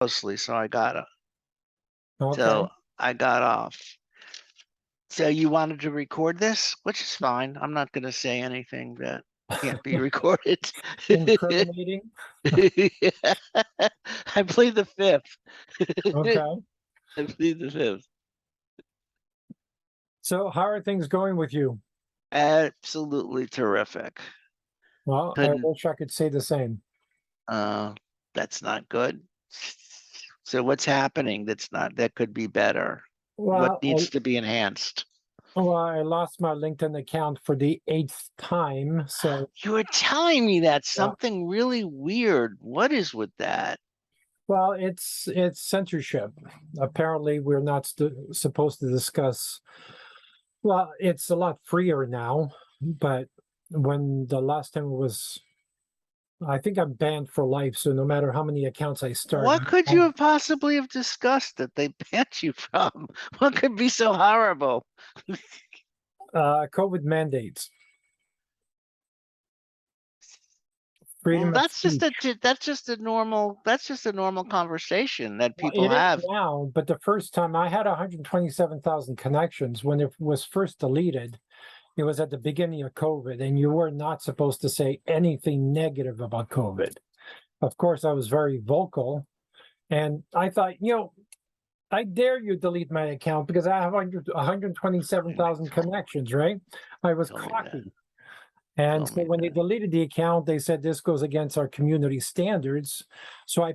closely, so Okay. so I got off. So you wanted to record this, which is fine. I'm not going to say anything that can't be recorded. Incriminating. Yeah. I plead the fifth. Okay. I plead the fifth. So how are things going with you? Absolutely terrific. Well, I Couldn't, wish I could say the same. uh, that's not good. So what's happening that could be better? What Well, needs to be enhanced? I lost my LinkedIn account for the eighth time. So, You were telling me that yeah. something really weird. What is with that? Well, it's censorship. Apparently, we're not supposed to discuss. Well, it's a lot freer now, but when the last time it was, I think I'm banned for life. So no matter how many accounts I start, What could you have possibly have discussed that they banned you from? What could be so horrible? COVID mandates, Well, freedom of speech. that's just a normal conversation that Well, people it is have. now, but the first time I had 127,000 connections when it was first deleted. It was at the beginning of COVID, and you were not supposed to say anything negative about COVID. Of course, I was very vocal, and I thought, I dare you delete my account because I have 127,000 connections, right? I was Tell me that. cocky. And Tell so me when they that. deleted the account, they said this goes against our community standards. So I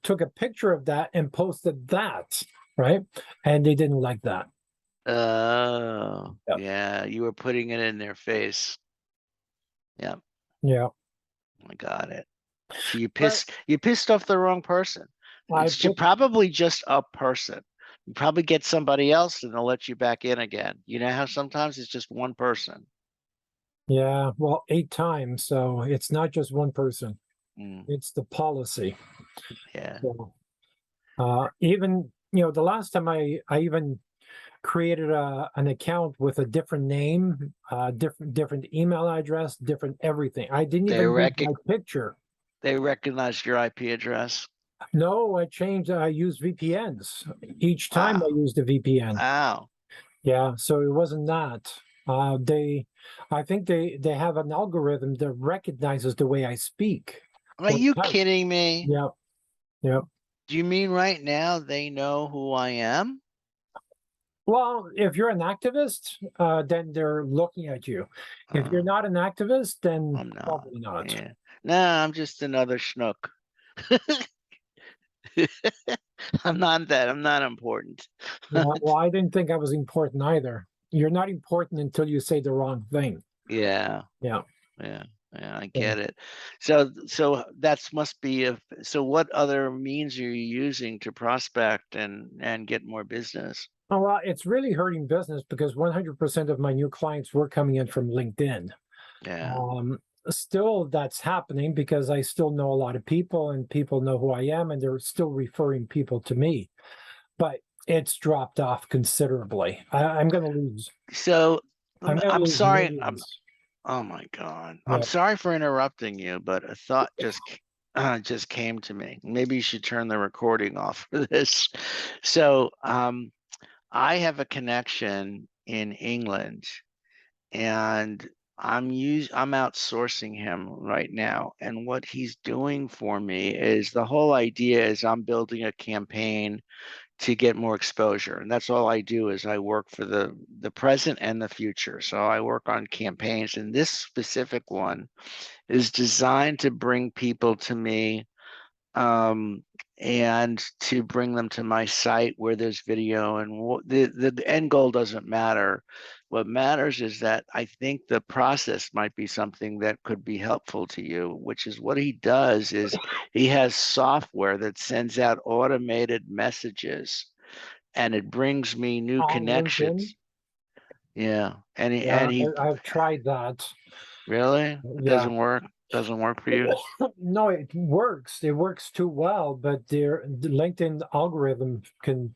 took a picture of that and posted that, right? And they didn't like that. Oh, Yep. yeah, you were putting it in their face. Yeah, Yeah. I got it. So But you pissed off the wrong person. I It's put, probably just a person. You probably get somebody else and they'll let you back in again. You know how sometimes it's just one person. yeah, well, 8 times. So it's not just one person, Mm, it's the policy. yeah. So even, the last time I even created an account with a different name, different email address, different everything. I didn't They even use rec my picture. they recognized your IP address. No, I used VPNs. Each time I Wow. used a VPN. Wow. Yeah, so it wasn't that. I think they have an algorithm that recognizes the way I speak Are or you type. kidding me? Yeah, yeah. Do you mean right now they know who I am? Well, if you're an activist, then they're looking at you. If you're Uh, not an activist, then I'm not. probably not. Yeah. Nah, I'm just another schnook. I'm not important. Yeah, well, I didn't think I was important either. You're not important until you say the wrong thing. Yeah. Yeah. Yeah. Yeah, I Yeah. get it. So that's must be so what other means are you using to prospect and get more business? Oh, well, it's really hurting business because 100% of my new clients were coming in from LinkedIn. Yeah. Um, Still, that's happening because I still know a lot of people and people know who I am and they're still referring people to me. But it's dropped off considerably. I'm going to lose. So I'm going to I'm lose sorry. millions. Oh my God. I'm Yeah. sorry for interrupting you, but a thought just came to me. Maybe you should turn the recording off for this. So, I have a connection in England and I'm outsourcing him right now. And what he's doing for me is the whole idea is I'm building a campaign to get more exposure. And that's all I do is I work for the present and the future. So I work on campaigns and this specific one is designed to bring people to me um, and to bring them to my site where there's video and the end goal doesn't matter. What matters is that I think the process might be something that could be helpful to you, which is what he does is he has software that sends out automated messages and it brings me new On LinkedIn. connections. Yeah. Yeah, I've tried that. Really? It Yeah. doesn't work. Doesn't work for you? No, it works. It works too well, but the LinkedIn algorithm can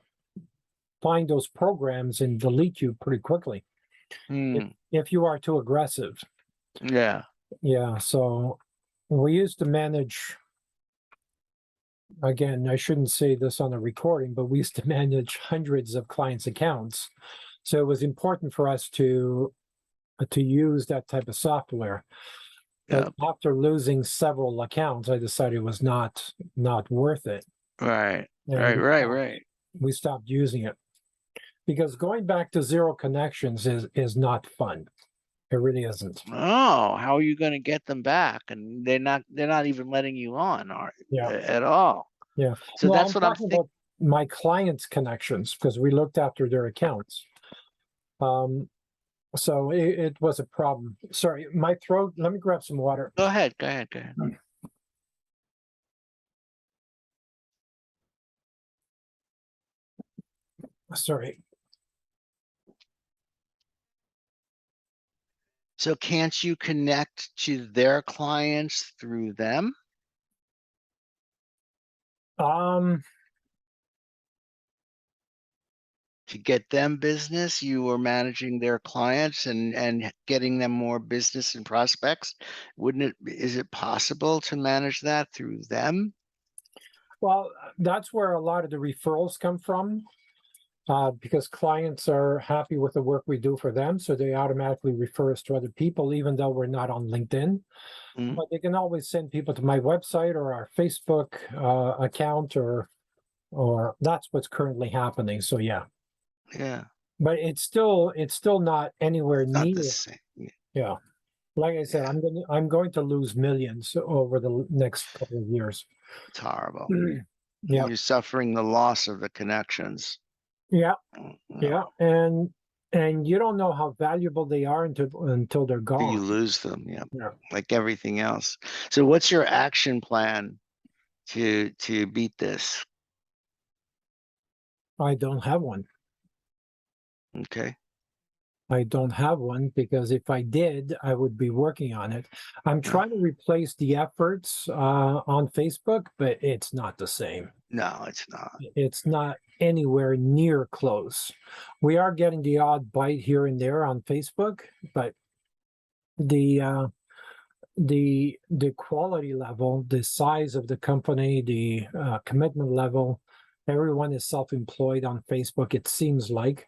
find those programs and delete you pretty quickly if Hmm. if you are too aggressive. Yeah. Yeah, so we used to manage again, I shouldn't say this on a recording, but we used to manage hundreds of clients' accounts. So it was important for us to use that type of software. But Yeah. after losing several accounts, I decided it was not worth it, Right. and Right. Right. Right. we stopped using it, because going back to zero connections is not fun. It really isn't. Oh, how are you going to get them back? And they're not even letting you on Yeah, at all. yeah. So Well, that's I'm what I'm talking thinking. about my clients' connections, because we looked after their accounts. Um, so it was a problem. Sorry, my throat. Let me grab some water. Go ahead. Go ahead. Go ahead. Sorry. So can't you connect to their clients through them Um, to get them business? You were managing their clients and getting them more business and prospects. Wouldn't it, is it possible to manage that through them? well, that's where a lot of the referrals come from. Because clients are happy with the work we do for them, so they automatically refer us to other people, even though we're not on LinkedIn. Mm, But they can always send people to my website or our Facebook account, or that's what's currently happening. So yeah, yeah, but it's still not anywhere not the near. same. Yeah, like I said, Yeah, I'm going to lose millions over the next couple of years. it's horrible. Yeah, You're suffering the loss of the connections. yeah, No, yeah, and you don't know how valuable they are until they're you gone. lose them. Yeah, Yeah. like everything else. So what's your action plan to beat this? I don't have one. Okay. I don't have one, because if I did, I would be working on it. I'm No, trying to replace the efforts on Facebook, but it's not the same. no, it's not. It's not anywhere near close. We are getting the odd bite here and there on Facebook, but the the quality level, the size of the company, the commitment level, everyone is self-employed on Facebook, it seems like,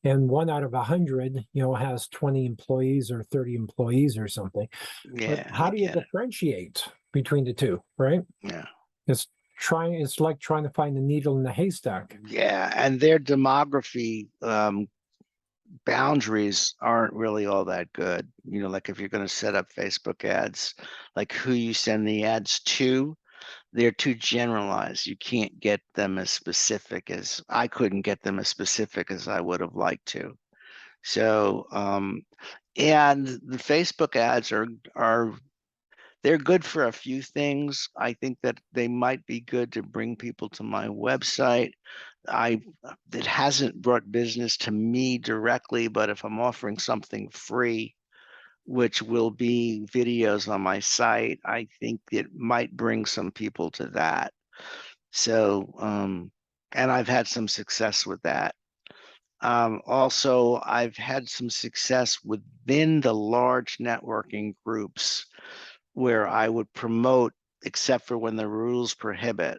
and 1 out of 100, has 20 employees or 30 employees or something. But Yeah, how I do you get it. differentiate between the two, right? Yeah. It's it's like trying to find a needle in a haystack. Yeah, and their demography boundaries aren't really all that good. Like if you're going to set up Facebook ads, like who you send the ads to, they're too generalized. You can't get them as specific as I couldn't get them as specific as I would have liked to. So, and the Facebook ads are they're good for a few things. I think that they might be good to bring people to my website. I It hasn't brought business to me directly, but if I'm offering something free, which will be videos on my site, I think it might bring some people to that. So, and I've had some success with that. Also, I've had some success within the large networking groups where I would promote, except for when the rules prohibit,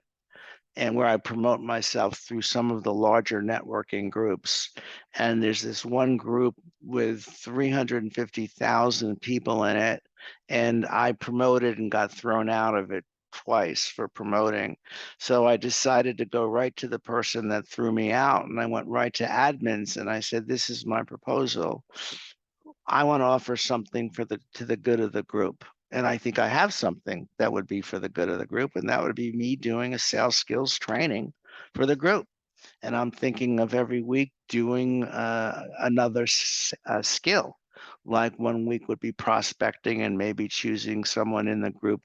and where I promote myself through some of the larger networking groups. And there's this one group with 350,000 people in it, and I promoted and got thrown out of it twice for promoting. So I decided to go right to the person that threw me out, and I went right to admins and I said, "This is my proposal. I want to offer something for the to the good of the group." And I think I have something that would be for the good of the group, and that would be me doing a sales skills training for the group. And I'm thinking of every week doing another skill. Like 1 week would be prospecting and maybe choosing someone in the group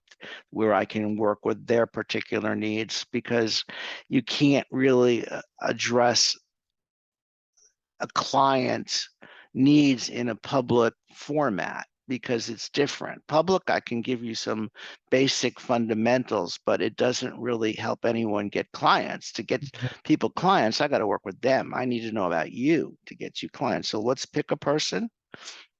where I can work with their particular needs, because you can't really address a client's needs in a public format because it's different. Public, I can give you some basic fundamentals, but it doesn't really help anyone get clients. To get people clients, I got to work with them. I need to know about you to get you clients. So let's pick a person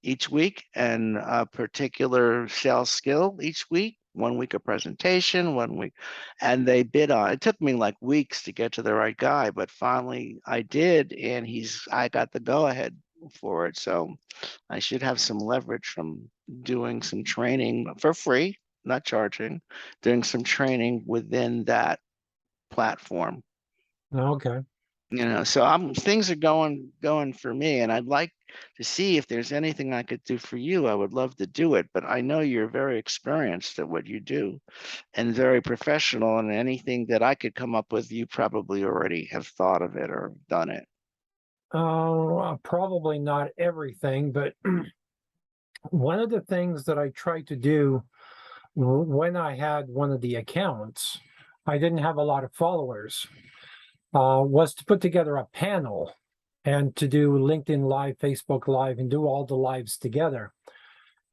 each week and a particular sales skill each week. 1 week of presentation, 1 week, and they bid on it. Took me like weeks to get to the right guy, but finally I did, and I got the go ahead for it. So I should have some leverage from doing some training for free, not charging, doing some training within that platform. Okay. So things are going for me, and I'd like to see if there's anything I could do for you. I would love to do it, but I know you're very experienced at what you do and very professional, and anything that I could come up with, you probably already have thought of it or done it. Probably not everything, but one of the things that I tried to do when I had one of the accounts, I didn't have a lot of followers, was to put together a panel and to do LinkedIn Live, Facebook Live, and do all the lives together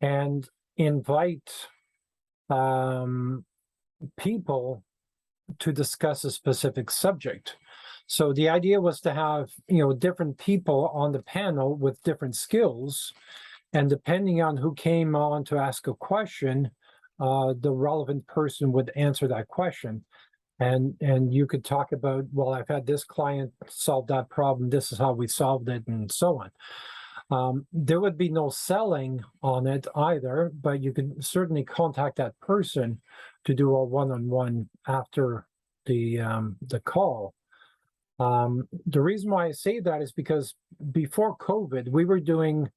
and invite people to discuss a specific subject. So the idea was to have, different people on the panel with different skills, and depending on who came on to ask a question, the relevant person would answer that question. And you could talk about, well, I've had this client solve that problem. This is how we solved it, and so on. There would be no selling on it either, but you could certainly contact that person to do a one-on-one after the call. The reason why I say that is because before COVID, we were doing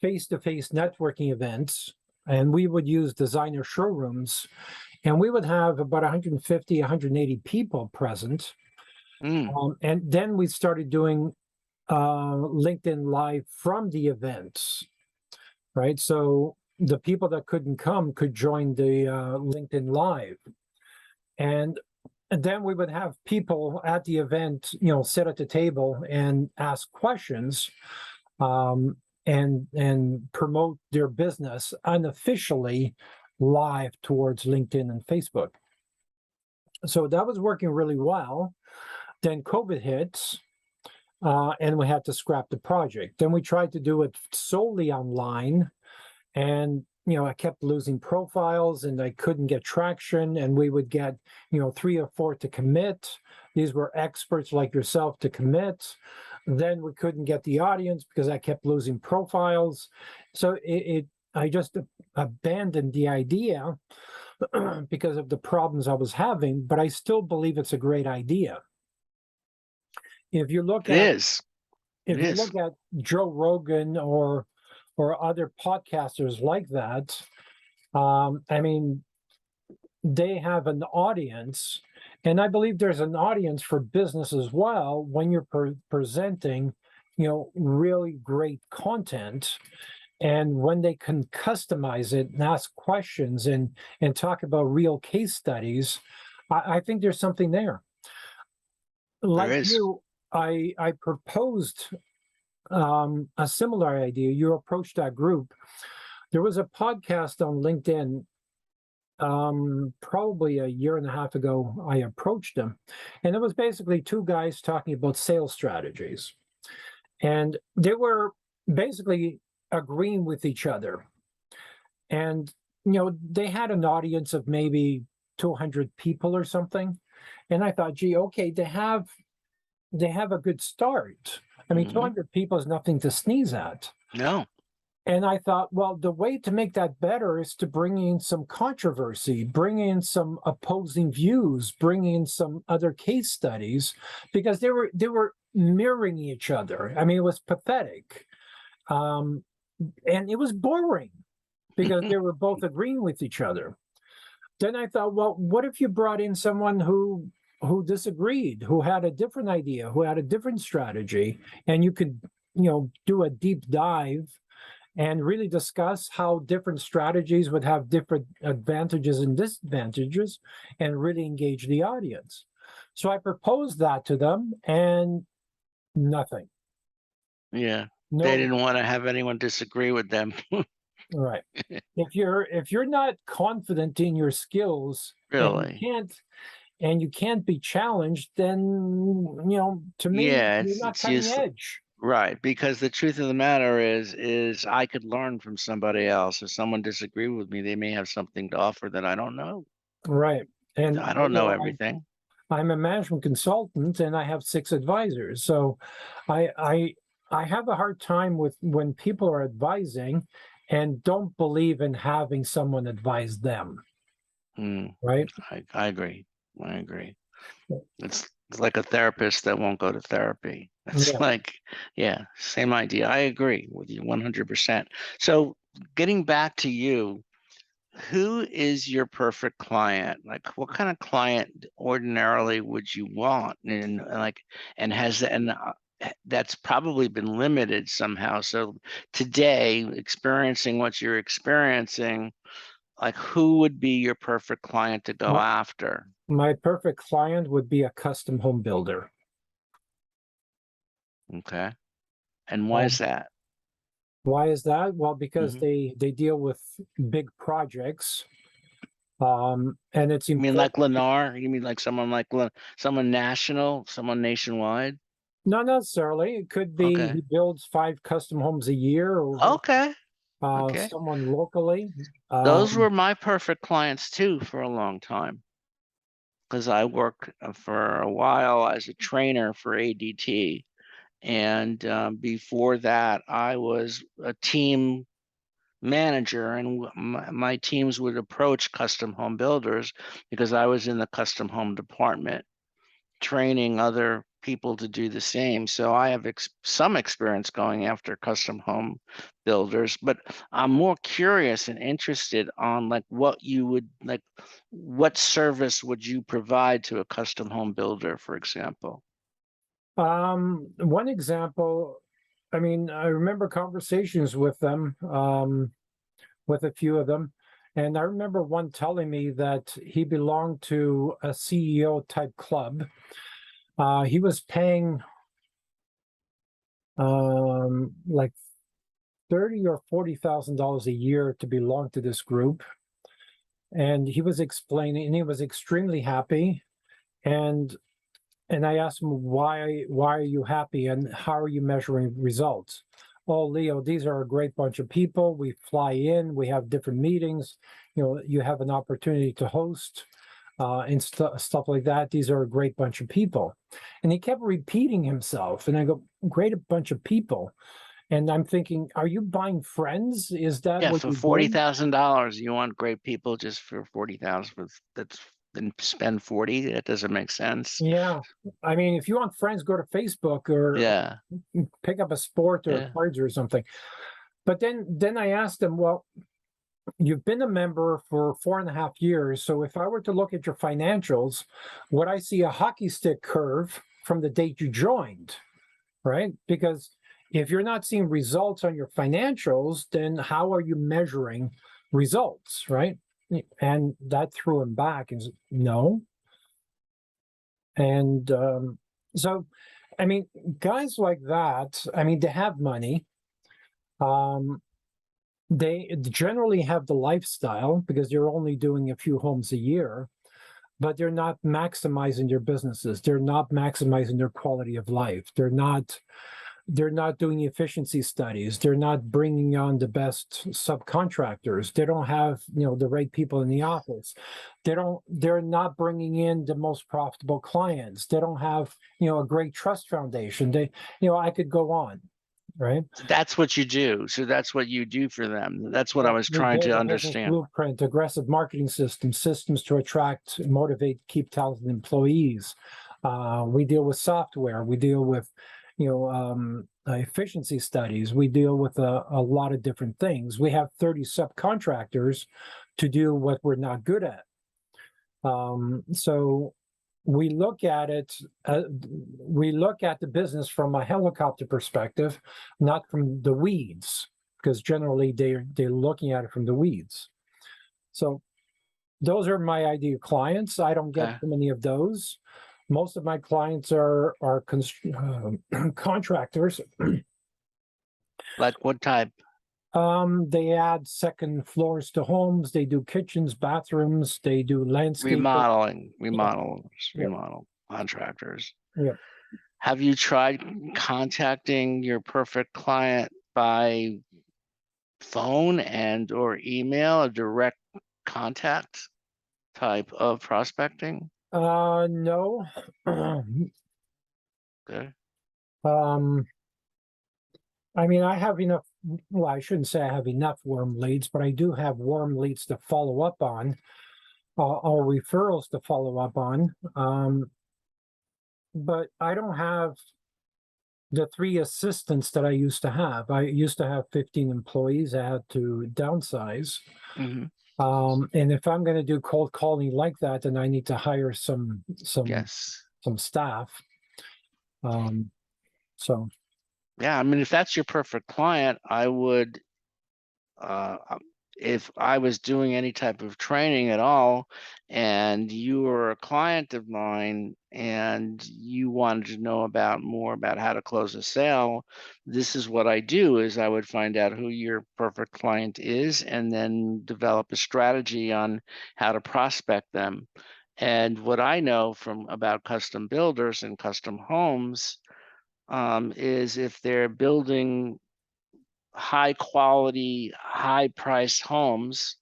face-to-face networking events, and we would use designer showrooms, and we would have about 150, 180 people present. And then we started doing LinkedIn Live from the events, right? So the people that couldn't come could join the LinkedIn Live. And then we would have people at the event, sit at the table and ask questions, and promote their business unofficially live towards LinkedIn and Facebook. So that was working really well. Then COVID hits, and we had to scrap the project. Then we tried to do it solely online, and I kept losing profiles, and I couldn't get traction. And we would get 3 or 4 to commit. These were experts like yourself to commit. Then we couldn't get the audience because I kept losing profiles. So I just abandoned the idea because of the problems I was having, but I still believe it's a great idea. If you look It at is. It if you is. look at Joe Rogan or other podcasters like that, I mean, they have an audience, and I believe there's an audience for business as well when you're presenting, really great content. And when they can customize it and ask questions and talk about real case studies, I think there's something there. There Like is. you, I proposed a similar idea. You approached that group. There was a podcast on LinkedIn, probably a year and a half ago. I approached them, and it was basically 2 guys talking about sales strategies, and they were basically agreeing with each other. And they had an audience of maybe 200 people or something, and I thought, gee, okay, they have a good start. I mean, Hmm. 200 people is nothing to sneeze at. No. And I thought, well, the way to make that better is to bring in some controversy, bring in some opposing views, bring in some other case studies, because they were mirroring each other. I mean, it was pathetic, and it was boring because they were both agreeing with each other. Then I thought, well, what if you brought in someone who disagreed, who had a different idea, who had a different strategy, and you could, do a deep dive and really discuss how different strategies would have different advantages and disadvantages, and really engage the audience. So I proposed that to them, and nothing. Yeah. They No, didn't want to have anyone disagree with them. right. If you're not confident in your skills, and you Really. can't be challenged, then to me Yeah, you're it's not it's cutting useless. edge. Right, because the truth of the matter is I could learn from somebody else. If someone disagreed with me, they may have something to offer that I don't know. Right. And I don't you know know, everything. I'm a management consultant and I have 6 advisors. So I I I have a hard time with when people are advising and don't believe in having someone advise them, Mm, right? I agree. I agree. It's like a therapist that won't go to therapy. It's Yeah. like, yeah, same idea. I agree with you 100%. So getting back to you, who is your perfect client? Like, what kind of client ordinarily would you want? And has that's probably been limited somehow. So today, experiencing what you're experiencing, like, who would be your perfect client to go My, after? my perfect client would be a custom home builder. Okay, and why is Um, that? why is that? Well, because Hmm. they deal with big projects, and it's You mean like important. Lennar? You mean like someone national, someone nationwide? Not necessarily. It could be Okay, he builds 5 custom homes a year, or okay, okay. someone locally. Those Um, were my perfect clients too for a long time because I worked for a while as a trainer for ADT. And before that, I was a team manager, and my teams would approach custom home builders because I was in the custom home department training other people to do the same. So I have some experience going after custom home builders, but I'm more curious and interested on like what you would like, what service would you provide to a custom home builder, for example? one example, I mean, I remember conversations with them, with a few of them. And I remember one telling me that he belonged to a CEO type club. He was paying like 30 or $40,000 a year to belong to this group. And he was explaining, and he was extremely happy. And I asked him, why are you happy and how are you measuring results? Oh, Leo, these are a great bunch of people. We fly in, we have different meetings. You know, you have an opportunity to host and stuff like that. These are a great bunch of people. And he kept repeating himself. And I go, great a bunch of people. And I'm thinking, are you buying friends? Is that Yeah, what for you're forty doing? thousand dollars, you want great people just for 40,000 that's then spend 40? That doesn't make sense. Yeah. I mean, if you want friends, go to Facebook or Yeah, pick up a sport or yeah. cards or something. But then I asked him, well, you've been a member for 4.5 years. So if I were to look at your financials, would I see a hockey stick curve from the date you joined? Right? Because if you're not seeing results on your financials, then how are you measuring results? Right? And that threw him back and said, no. And so, I mean, guys like that, I mean, they have money. Um, they generally have the lifestyle because they're only doing a few homes a year, but they're not maximizing their businesses. They're not maximizing their quality of life. They're not doing efficiency studies. They're not bringing on the best subcontractors. They don't have, the right people in the office. They're not bringing in the most profitable clients. They don't have, a great trust foundation. I could go on, right? That's what you do. So that's what you do for them. That's what I was We trying build to a business understand. blueprint, aggressive marketing systems to attract, motivate, keep talented employees. We deal with software. We deal with, efficiency studies. We deal with a lot of different things. We have 30 subcontractors to do what we're not good at. So we look at it, we look at the business from a helicopter perspective, not from the weeds, because generally they're looking at it from the weeds. So those are my ideal clients. I don't get Okay. too many of those. Most of my clients are contractors. Like what type? They add second floors to homes. They do kitchens, bathrooms. They do landscaping. Remodeling, Yeah, remodels, yeah, remodel contractors. yeah. Have you tried contacting your perfect client by phone and or email, a direct contact type of prospecting? No. Good. Um, I mean, I have enough. Well, I shouldn't say I have enough warm leads, but I do have warm leads to follow up on, or referrals to follow up on. But I don't have the 3 assistants that I used to have. I used to have 15 employees. I had to downsize. Hmm. And if I'm going to do cold calling like that, then I need to hire Yes. some staff. Um, so Yeah, I mean, if that's your perfect client, I would if I was doing any type of training at all, and you were a client of mine and you wanted to know about more about how to close a sale, this is what I do is I would find out who your perfect client is and then develop a strategy on how to prospect them. And what I know from about custom builders and custom homes is if they're building high quality, high price homes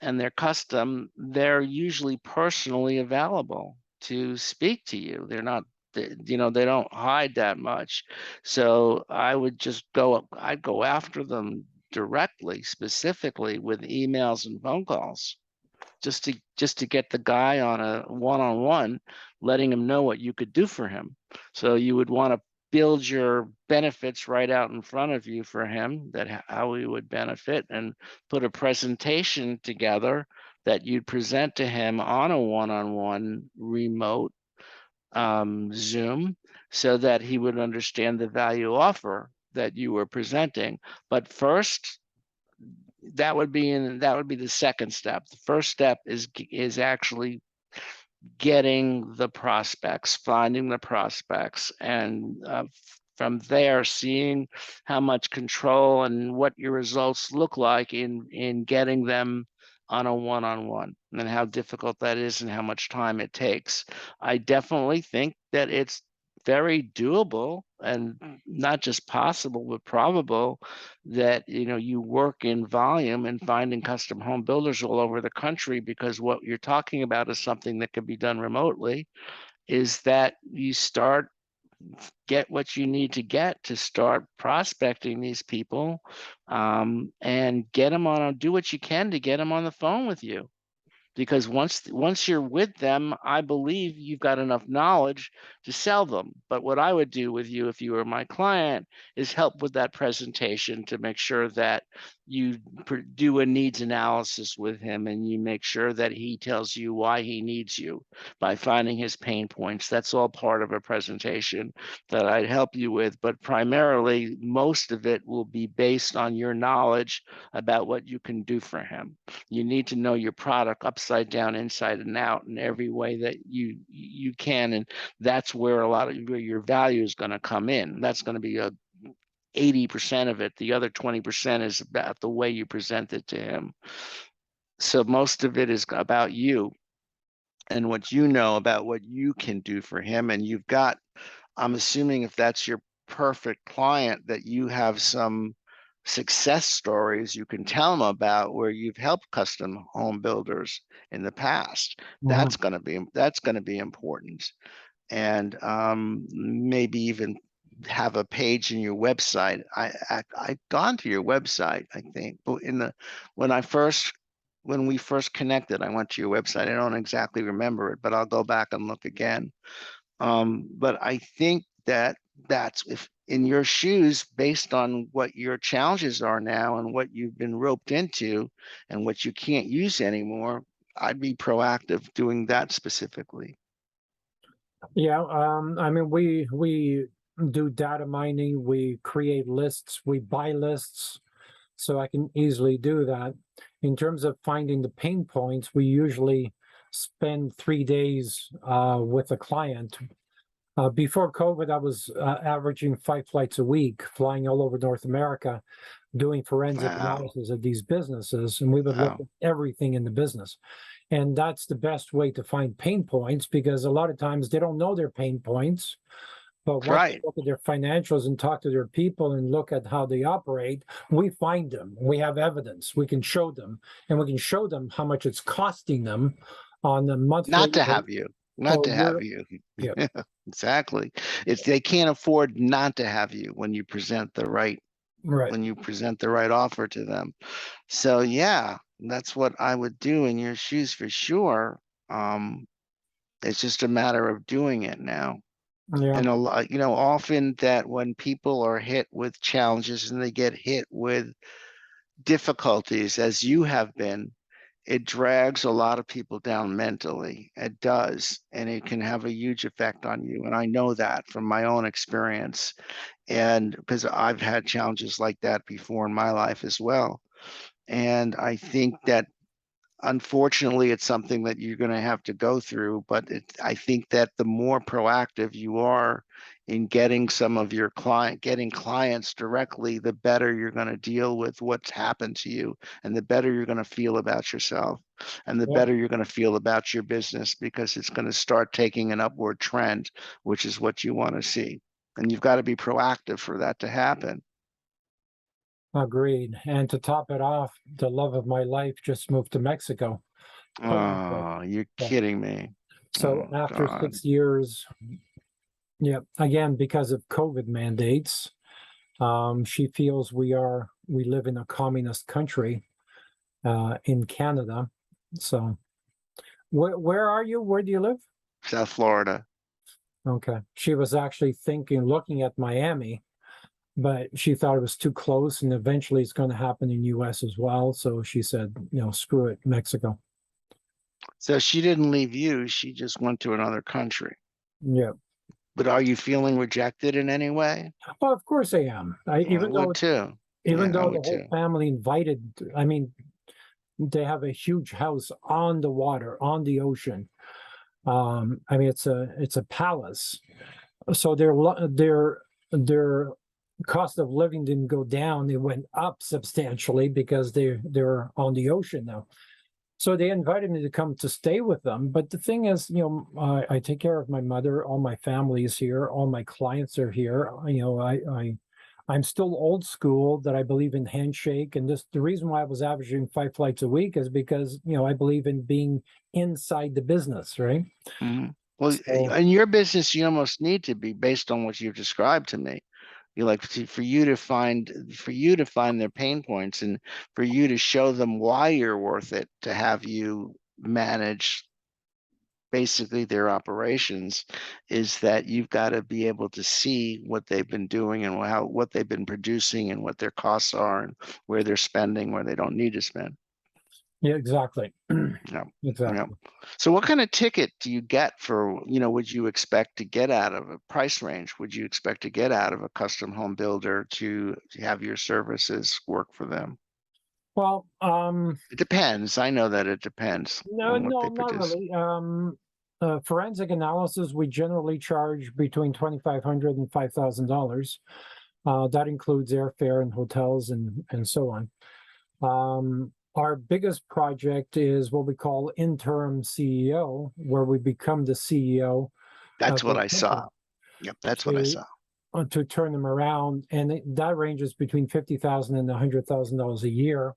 and they're custom, they're usually personally available to speak to you. They're not, they don't hide that much. So I would just I'd go after them directly, specifically with emails and phone calls just to get the guy on a one-on-one, letting him know what you could do for him. So you would want to build your benefits right out in front of you for him, that how he would benefit, and put a presentation together that you'd present to him on a one-on-one remote Zoom, so that he would understand the value offer that you were presenting. But first, that would be the second step. The first step is actually getting the prospects, finding the prospects, and from there, seeing how much control and what your results look like in getting them on a one-on-one, and how difficult that is and how much time it takes. I definitely think that it's very doable and not just possible but probable that you work in volume and finding custom home builders all over the country, because what you're talking about is something that can be done remotely. Is that you get what you need to get to start prospecting these people, and do what you can to get them on the phone with you, because once you're with them, I believe you've got enough knowledge to sell them. But what I would do with you if you were my client is help with that presentation to make sure that you do a needs analysis with him, and you make sure that he tells you why he needs you by finding his pain points. That's all part of a presentation that I'd help you with, but primarily most of it will be based on your knowledge about what you can do for him. You need to know your product upside down, inside and out, in every way that you can, and that's where a lot of your value is going to come in. That's going to be a 80% of it. The other 20% is about the way you present it to him. So most of it is about you and what you know about what you can do for him. And I'm assuming, if that's your perfect client, that you have some success stories you can tell them about where you've helped custom home builders in the past. mhm. That's going to be important. And maybe even have a page in your website. I've gone to your website, I think, but when I first when we first connected, I went to your website. I don't exactly remember it, but I'll go back and look again. But I think that's, if in your shoes, based on what your challenges are now and what you've been roped into and what you can't use anymore, I'd be proactive doing that specifically. Yeah, I mean, we do data mining, we create lists, we buy lists, so I can easily do that. In terms of finding the pain points, we usually spend 3 days with a client. Before COVID, I was averaging 5 flights a week, flying all over North America, doing forensic Wow. analysis of these businesses, and we would look Wow. at everything in the business. And that's the best way to find pain points, because a lot of times they don't know their pain points. But once we Right. look at their financials and talk to their people and look at how they operate, we find them. We have evidence. We can show them, and we can show them how much it's costing them on a monthly Not to have you. Not or to have year. you. Yeah, Exactly. It's they can't afford not to have you when you present the right right. offer to them. So yeah, that's what I would do in your shoes for sure. Um, it's just a matter of doing it now. Yeah, And a lot, often that when people are hit with challenges and they get hit with difficulties, as you have been, it drags a lot of people down mentally. It does. And it can have a huge effect on you. And I know that from my own experience. And because I've had challenges like that before in my life as well. And I think that unfortunately it's something that you're going to have to go through, but I think that the more proactive you are in getting getting clients directly, the better you're going to deal with what's happened to you, and the better you're going to feel about yourself, and the yeah, better you're going to feel about your business, because it's going to start taking an upward trend, which is what you want to see. And you've got to be proactive for that to happen. agreed. And to top it off, the love of my life just moved to Mexico permanently. Oh, you're Yeah. kidding me. So Oh after God. 6 years, yeah, again, because of COVID mandates, she feels we live in a communist country in Canada. So where are you? Where do you live? South Florida. Okay. She was actually looking at Miami, but she thought it was too close, and eventually it's going to happen in US as well. So she said, screw it, Mexico. So she didn't leave you, she just went to another country. Yeah. But are you feeling rejected in any way? Well, of course I am. I would too. Even Yeah, I though the would whole too. family invited, I mean, they have a huge house on the water, on the ocean. I mean, it's a palace. So their cost of living didn't go down; it went up substantially because they're on the ocean now. So they invited me to come to stay with them. But the thing is, I take care of my mother. All my family is here. All my clients are here. I'm still old school that I believe in handshake. And the reason why I was averaging 5 flights a week is because, I believe in being inside the business, right? Mhm. Well, So in your business, you almost need to be, based on what you've described to me. You like for you to find their pain points, and for you to show them why you're worth it to have you manage basically their operations, is that you've got to be able to see what they've been doing and what they've been producing and what their costs are and where they're spending, where they don't need to spend. yeah, exactly. Yeah. Yeah. Exactly. So what kind of ticket do you get for, would you expect to get out of a price range? Would you expect to get out of a custom home builder to have your services work for them? Well, It depends. I know that it depends no, on what no, they not produce. really. Forensic analysis, we generally charge between $2,500 and $5,000. That includes airfare and hotels and so on. Our biggest project is what we interim CEO, where we become the CEO That's of what the I company saw. Yep, that's what I to saw. to turn them around, and that ranges between $50,000 and $100,000 a year,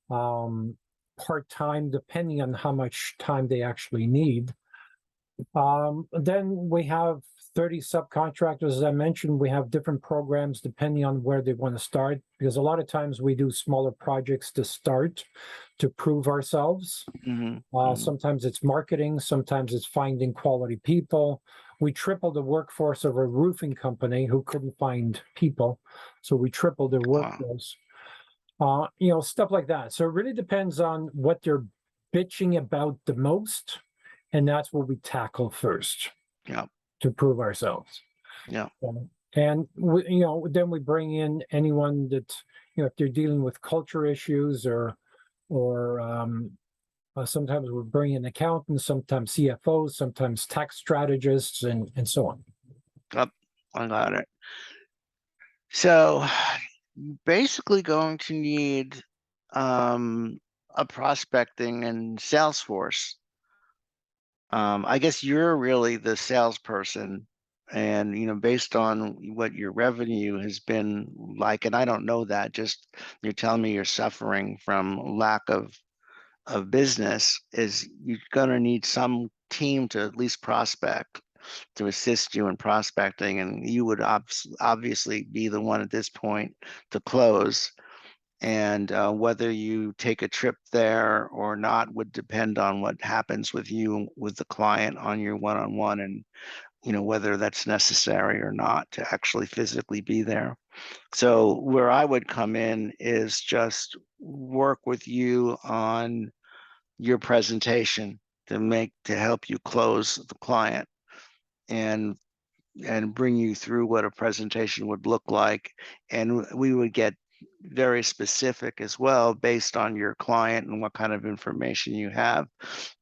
part time, depending on how much time they actually need. Then we have 30 subcontractors. As I mentioned, we have different programs depending on where they want to start, because a lot of times we do smaller projects to start to prove ourselves. Hmm. Hmm. Sometimes it's marketing, sometimes it's finding quality people. We tripled the workforce of a roofing company who couldn't find people. So we tripled their Wow. workforce. Stuff like that. So it really depends on what they're bitching about the most. And that's what we tackle first Yeah. to prove ourselves. Yeah. And then we bring in anyone that, if they're dealing with culture issues or sometimes we bring in accountants, sometimes CFOs, sometimes tax strategists, and so on. Yep. I got it. So basically going to need a prospecting and sales force. I guess you're really the salesperson And, based on what your revenue has been like, and I don't know that, just you're telling me you're suffering from lack of business, is you're going to need some team to at least prospect, to assist you in prospecting, and you would obviously be the one at this point to close. And whether you take a trip there or not would depend on what happens with you, with the client on your one-on-one, and whether that's necessary or not to actually physically be there. So where I would come in is just work with you on your presentation to help you close the client, and bring you through what a presentation would look like. And we would get very specific as well based on your client and what kind of information you have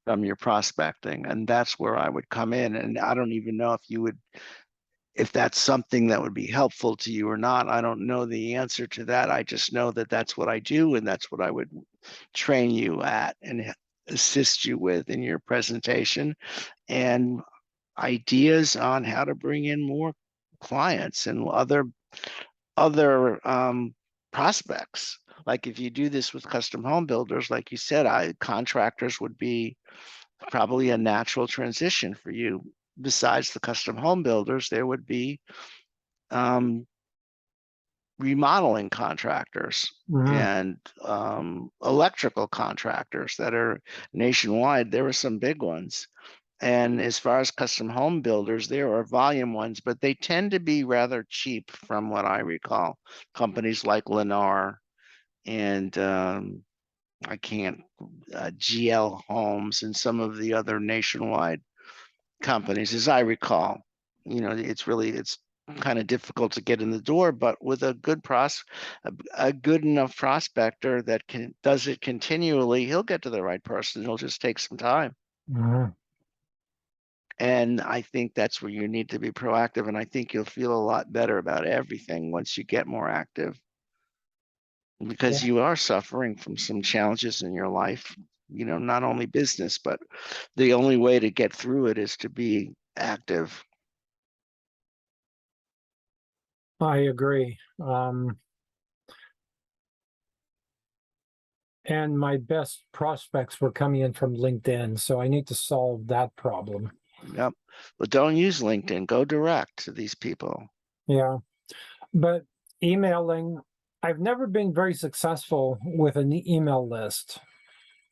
from your prospecting. And that's where I would come in. And I don't even know if that's something that would be helpful to you or not. I don't know the answer to that. I just know that that's what I do, and that's what I would train you at and assist you with in your presentation, and ideas on how to bring in more clients and other prospects. Like if you do this with custom home builders, like you said, contractors would be probably a natural transition for you. Besides the custom home builders, there would be um, remodeling contractors Mhm. and electrical contractors that are nationwide. There are some big ones. And as far as custom home builders, there are volume ones, but they tend to be rather cheap from what I recall. Companies like Lennar and I can't, GL Homes and some of the other nationwide companies, as I recall. It's kind of difficult to get in the door, but with a good enough prospector that does it continually, he'll get to the right person. It'll just take some time. Mhm. And I think that's where you need to be proactive. And I think you'll feel a lot better about everything once you get more active, because Yeah, you are suffering from some challenges in your life, not only business, but the only way to get through it is to be active. I agree. And my best prospects were coming in from LinkedIn, so I need to solve that problem. Yep. But don't use LinkedIn. Go direct to these people. Yeah, but emailing, I've never been very successful with an email list.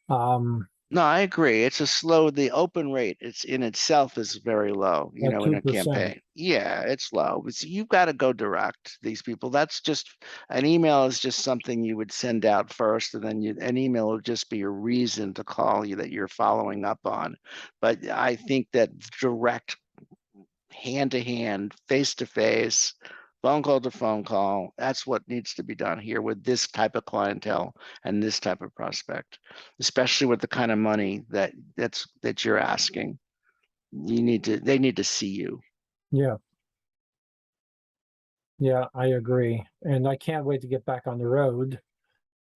Um, No, I agree. The open rate, it's in itself is very low, at in a 2%. campaign. Yeah, it's low. But you've got to go direct to these people. That's just an email is just something you would send out first, and then an email would just be a reason to call you that you're following up on. But I think that direct, hand to hand, face to face, phone call to phone call. That's what needs to be done here with this type of clientele and this type of prospect, especially with the kind of money that you're asking. They need to see you. Yeah, yeah, I agree. And I can't wait to get back on the road.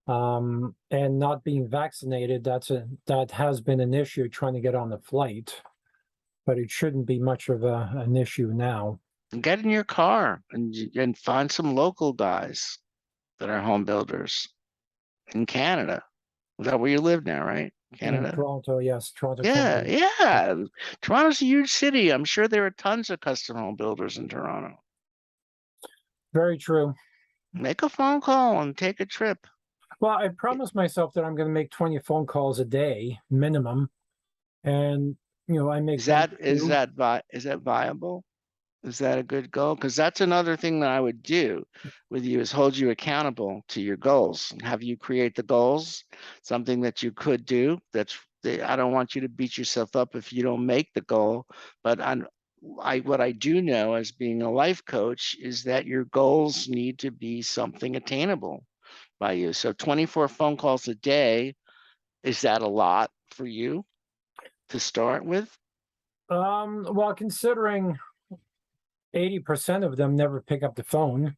And not being vaccinated, that has been an issue trying to get on the flight, but it shouldn't be much of an issue now. Get in your car and find some local guys that are home builders in Canada. Is that where you live now, right? In Canada. Toronto, yes, Toronto, Yeah, Canada. yeah. Toronto's a huge city. I'm sure there are tons of custom home builders in Toronto. Very true. Make a phone call and take a trip. Well, I promised myself that I'm going to make 20 phone calls a day minimum, and I make Is one that or is two. that is that viable? Is that a good goal? Because that's another thing that I would do with you, is hold you accountable to your goals and have you create the goals, something that you could do. I don't want you to beat yourself up if you don't make the goal, but what I do know as being a life coach is that your goals need to be something attainable by you. So 24 phone calls a day, is that a lot for you to start with? Well, considering 80% of them never pick up the phone,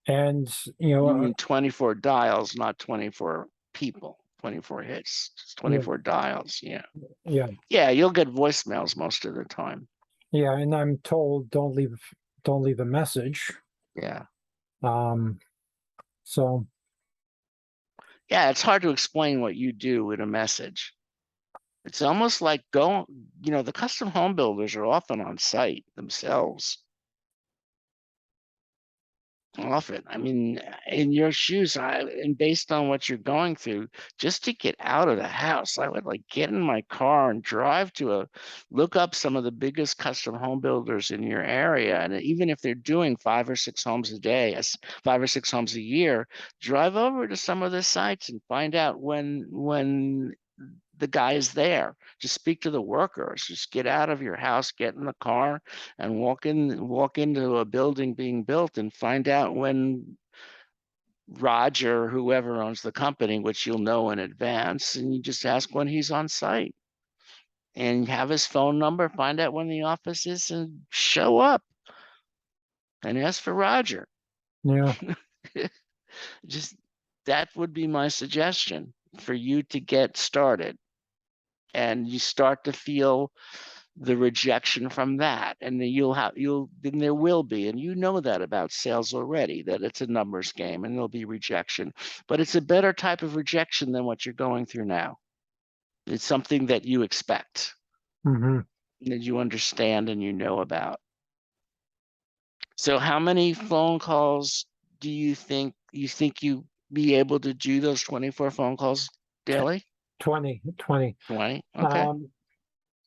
and You mean 24 dials, not 24 people, 24 hits, just yeah, 24 dials. Yeah. yeah, Yeah, you'll get voicemails most of the time. Yeah, and I'm told don't leave a message. Yeah. Um, so Yeah, it's hard to explain what you do with a message. It's almost like the custom home builders are often on site themselves. Often. I mean, in your shoes, and based on what you're going through, just to get out of the house, I would like get in my car and drive look up some of the biggest custom home builders in your area. And even if they're doing 5 or 6 homes a day, 5 or 6 homes a year, drive over to some of the sites and find out when the guy is there. Just speak to the workers. Just get out of your house, get in the car, and walk into a building being built, and find out when Roger, whoever owns the company, which you'll know in advance, and you just ask when he's on site and have his phone number. Find out when the office is, and show up and ask for Roger. yeah, Just that would be my suggestion for you to get started, and you start to feel the rejection from that, and then then there will be, and you know that about sales already, that it's a numbers game and there'll be rejection, but it's a better type of rejection than what you're going through now. It's something that you expect, hmm that you understand and you know about. So how many phone calls do you be able to do those 24 phone calls daily? 20. 20. Okay. Um,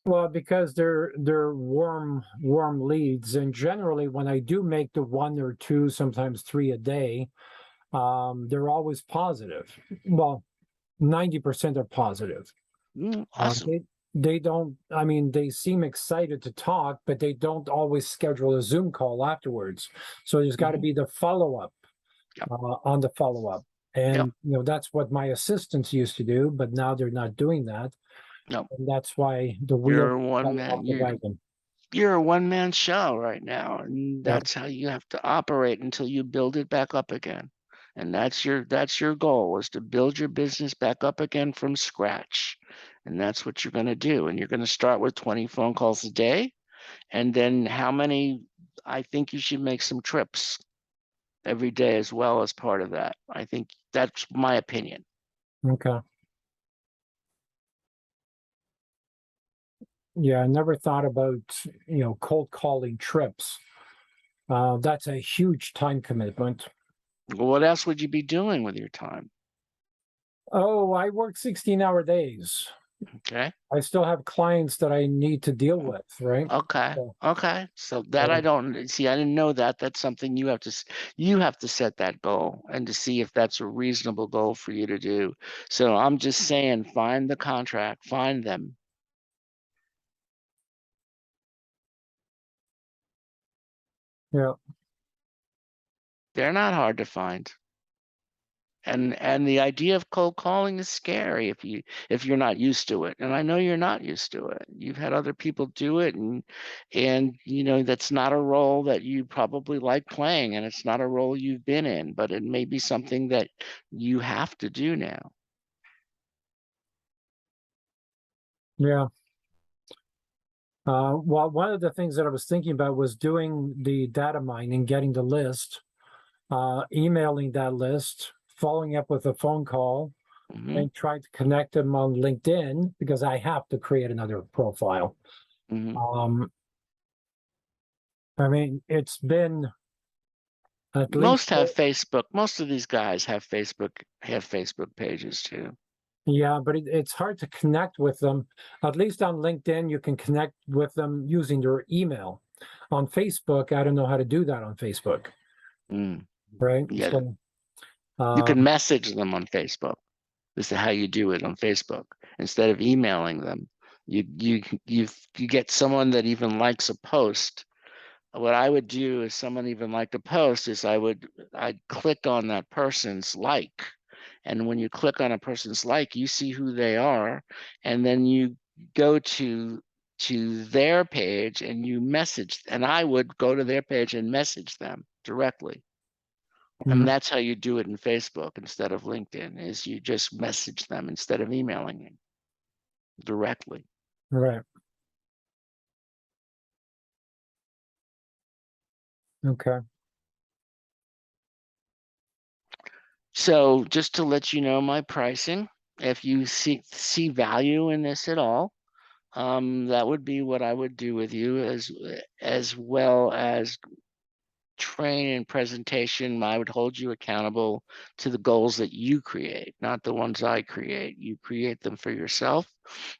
well, because they're warm leads, and generally when I do make the one or two, sometimes three a day, they're always positive. Well, 90% are positive. Awesome. They don't, I mean, they seem excited to talk, but they don't always schedule a Zoom call afterwards. So there's got to Hmm. be the follow-up Yep. on the follow-up. Yep. And, that's what my assistants used to do, but now they're not doing that. Yep. And that's why the wheels You're one fell man. off the wagon. You're a one-man show right now, and Yeah. that's how you have to operate until you build it back up again. And that's your goal, is to build your business back up again from scratch. And that's what you're going to do. And you're going to start with 20 phone calls a day. And then how many? I think you should make some trips every day as well as part of that. I think that's my opinion. Okay. Yeah, I never thought about, cold calling trips. That's a huge time commitment. Well, what else would you be doing with your time? Oh, I work 16-hour days. Okay. I still have clients that I need to deal with, right? Okay. So, Okay. So that I so, don't see. I didn't know that. That's something you have to set that goal, and to see if that's a reasonable goal for you to do. So I'm just saying, find the contract, find them. yeah, They're not hard to find. And the idea of cold calling is scary if you're not used to it. And I know you're not used to it. You've had other people do it, and that's not a role that you probably like playing, and it's not a role you've been in, but it may be something that you have to do now. yeah. Well, one of the things that I was thinking about was doing the data mining, getting the list, emailing that list, following up with a phone call, Hmm. and trying to connect them on LinkedIn because I have to create another profile. Hmm. Um, I mean, it's been at least, Most have Facebook. Most of these guys have Facebook pages too. yeah, but it's hard to connect with them. At least on LinkedIn, you can connect with them using their email. On Facebook, I don't know how to do that on Facebook, Mm. right? Yeah, So, you can um, message them on Facebook. This is how you do it on Facebook. Instead of emailing them, you get someone that even likes a post. What I would do if someone even liked a post is I'd click on that person's like. And when you click on a person's like, you see who they are, and then you go to their page and you message, and I would go to their page and message them directly. And mhm, that's how you do it in Facebook instead of LinkedIn, is you just message them instead of emailing them directly. right. Okay. So just to let you know my pricing, if you see value in this at all, that would be what I would do with you, as well as training and presentation. I would hold you accountable to the goals that you create, not the ones I create. You create them for yourself.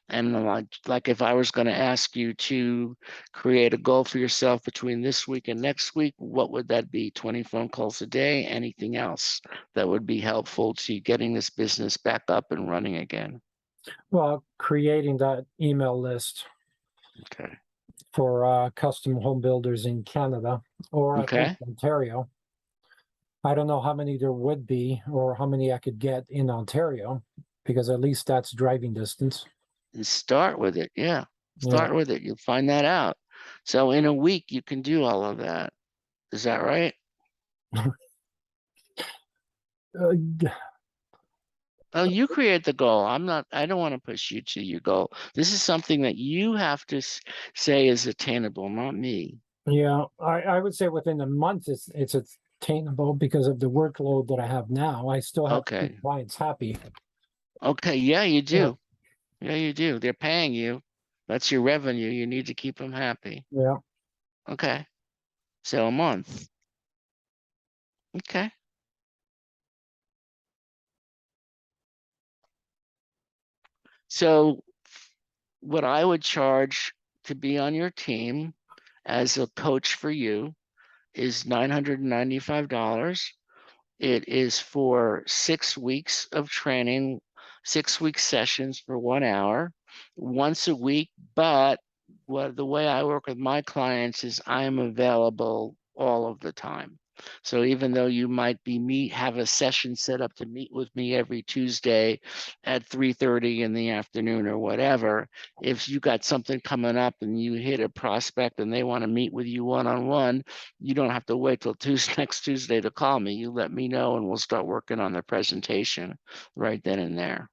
And like if I was going to ask you to create a goal for yourself between this week and next week, what would that be? 20 phone calls a day? Anything else that would be helpful to getting this business back up and running again? Well, creating that email list Okay. for custom home builders in Canada, or at least Okay. Ontario. I don't know how many there would be or how many I could get in Ontario, because at least that's driving distance. And start with it. Yeah. Yeah. Start with it. You'll find that out. So in a week, you can do all of that. Is that right? Uh, Oh, you create the goal. I don't want to push you to your goal. This is something that you have to say is attainable, not me. yeah, I would say within a month it's attainable because of the workload that I have now. I still have to keep Okay. clients happy. Okay. Yeah, you Yeah. do. Yeah, you do. They're paying you. That's your revenue. You need to keep them happy. Yeah. Okay. So a month. Okay. So what I would charge to be on your team as a coach for you is $995. It is for 6 weeks of training, 6 week sessions for 1 hour, once a week. But the way I work with my clients is I am available all of the time. So even though you might have a session set up to meet with me every Tuesday at 3:30 in the afternoon or whatever, if you got something coming up and you hit a prospect and they want to meet with you one-on-one, you don't have to wait till next Tuesday to call me. You let me know and we'll start working on the presentation right then and there.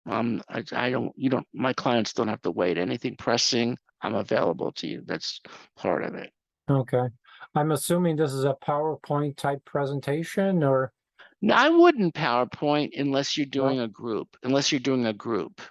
I don't, my clients don't have to wait. Anything pressing, I'm available to you. That's part of it. Okay. I'm assuming this is a PowerPoint type presentation, or Now, I wouldn't PowerPoint unless you're yeah. doing a group, unless you're doing a group.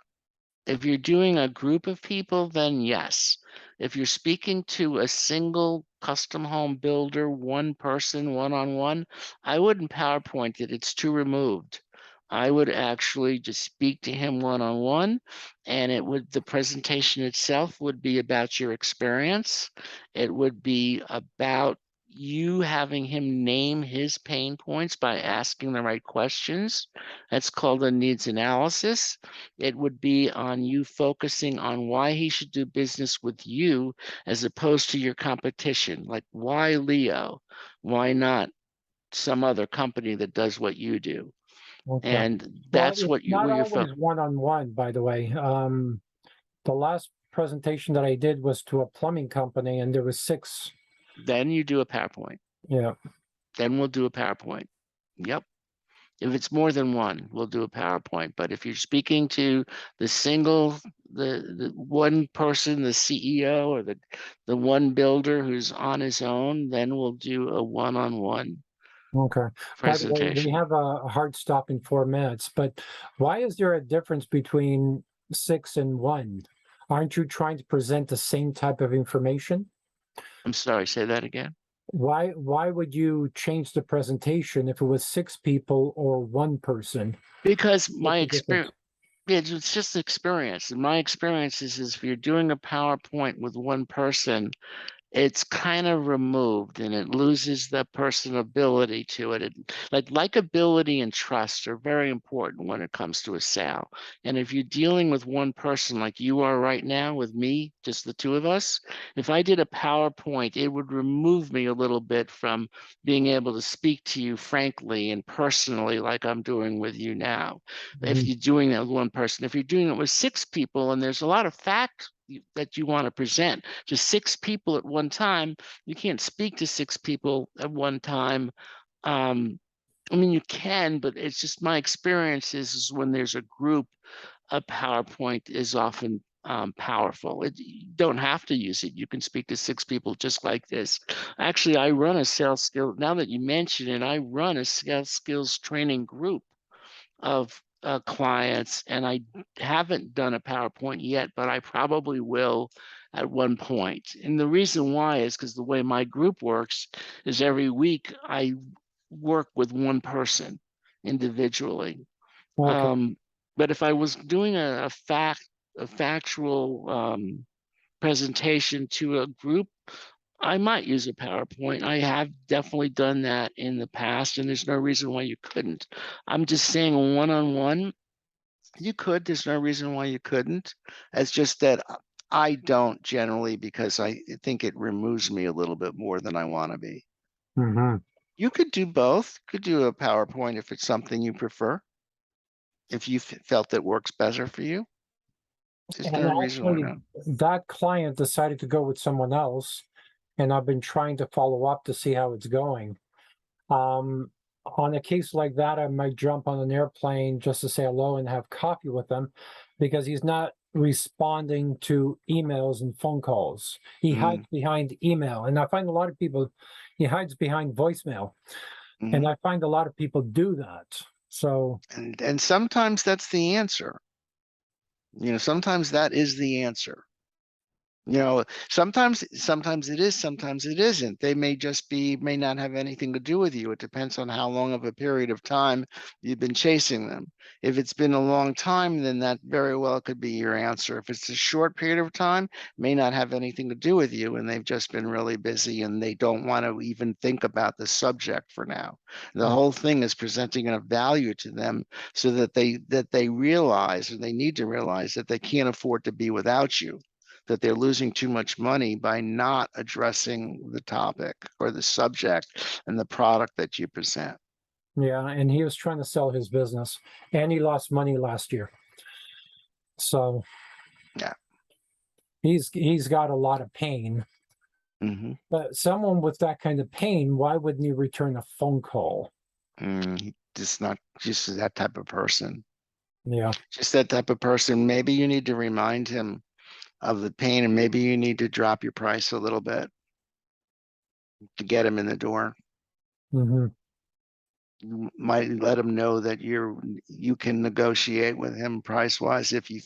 If you're doing a group of people, then yes. If you're speaking to a single custom home builder, one person, one-on-one, I wouldn't PowerPoint it. It's too removed. I would actually just speak to him one-on-one, and the presentation itself would be about your experience. It would be about you having him name his pain points by asking the right questions. That's called a needs analysis. It would be on you focusing on why he should do business with you as opposed to your competition. Like, why Leo? Why not some other company that does what you do? Okay. And Well, that's it's not where you're always focused. one-on-one, by the way. The last presentation that I did was to a plumbing company, and there was six. Then you do a PowerPoint. Yeah. Then we'll do a PowerPoint. Yep. If it's more than one, we'll do a PowerPoint. But if you're speaking to the single, the one person, the CEO or the one builder who's on his own, then we'll do a one-on-one Okay. By the way, we presentation. have a hard stop in 4 minutes, but why is there a difference between six and one? Aren't you trying to present the same type of information? I'm sorry, say that again. Why would you change the presentation if it was six people or one person? Because What's my the difference? experience, it's just experience. And my experience is if you're doing a PowerPoint with one person, it's kind of removed and it loses the personability to it. Like likability and trust are very important when it comes to a sale. And if you're dealing with one person like you are right now with me, just the two of us, if I did a PowerPoint, it would remove me a little bit from being able to speak to you frankly and personally like I'm doing with you now. If Mhm. you're doing that with one person, if you're doing it with six people and there's a lot of facts that you want to present to six people at one time, you can't speak to six people at one time. I mean, you can, but it's just my experience is when there's a group, a PowerPoint is often powerful. You don't have to use it. You can speak to 6 people just like this. Actually, I run a sales skill. Now that you mention it, I run a sales skills training group of clients, and I haven't done a PowerPoint yet, but I probably will at one point. And the reason why is because the way my group works is every week I work with one person individually. Okay. But if I was doing a factual presentation to a group, I might use a PowerPoint. I have definitely done that in the past, and there's no reason why you couldn't. I'm just saying one-on-one, you could. There's no reason why you couldn't. It's just that I don't generally, because I think it removes me a little bit more than I want to be. Hmm. You could do both. Could do a PowerPoint if it's something you prefer. If you felt it works better for you, there's And no reason why actually, not. that client decided to go with someone else, and I've been trying to follow up to see how it's going. Um, on a case like that, I might jump on an airplane just to say hello and have coffee with him, because he's not responding to emails and phone calls. He hides Mm, behind email, and I find a lot of people, he hides behind voicemail, and mhm. I find a lot of people do that. So, And sometimes that's the answer. Sometimes that is the answer. Sometimes it is, sometimes it isn't. They may not have anything to do with you. It depends on how long of a period of time you've been chasing them. If it's been a long time, then that very well could be your answer. If it's a short period of time, may not have anything to do with you, and they've just been really busy and they don't want to even think about the subject for now. The whole thing is presenting a value to them so that they realize, or they need to realize, that they can't afford to be without you, that they're losing too much money by not addressing the topic or the subject and the product that you present. yeah, and he was trying to sell his business, and he lost money last year. So Yeah. he's got a lot of pain. Mm-hmm. But someone with that kind of pain, why wouldn't he return a phone call? Just not just that type of person. Yeah. Just that type of person. Maybe you need to remind him of the pain, and maybe you need to drop your price a little bit to get him in the door. Hmm. You might let him know that you can negotiate with him price wise if he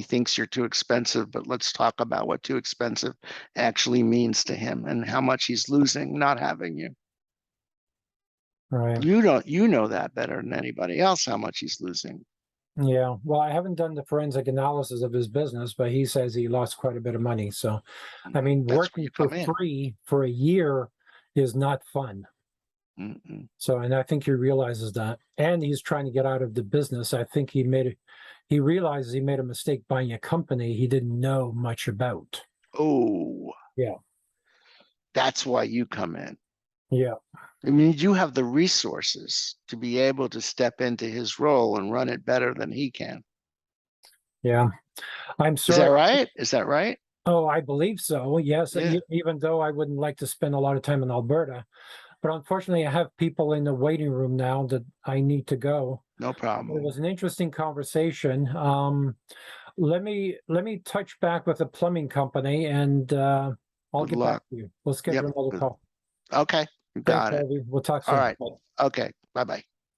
thinks you're too expensive. But let's talk about what too expensive actually means to him and how much he's losing not having you. Right. You know that better than anybody else, how much he's losing. Yeah. Well, I haven't done the forensic analysis of his business, but he says he lost quite a bit of money. So, I mean, That's where you working for come in. free for a year is not fun. Mm-mm. So, and I think he realizes that. And he's trying to get out of the business. I think he realizes he made a mistake buying a company he didn't know much about. Oh, Yeah. that's why you come in. Yeah. I mean, you have the resources to be able to step into his role and run it better than he can. Yeah. I'm Is that sorry. right? Is that right? Oh, I believe so. Yes, Yeah, even though I wouldn't like to spend a lot of time in Alberta, but unfortunately, I have people in the waiting room now that I need to go. no But it problem. was an interesting conversation. Let me touch back with the plumbing company, and I'll Good get back luck. to you. We'll Yep. schedule another Good. call. Okay, you Thanks, got it. Harvey. We'll talk All soon. right. Bye. Okay. Bye bye.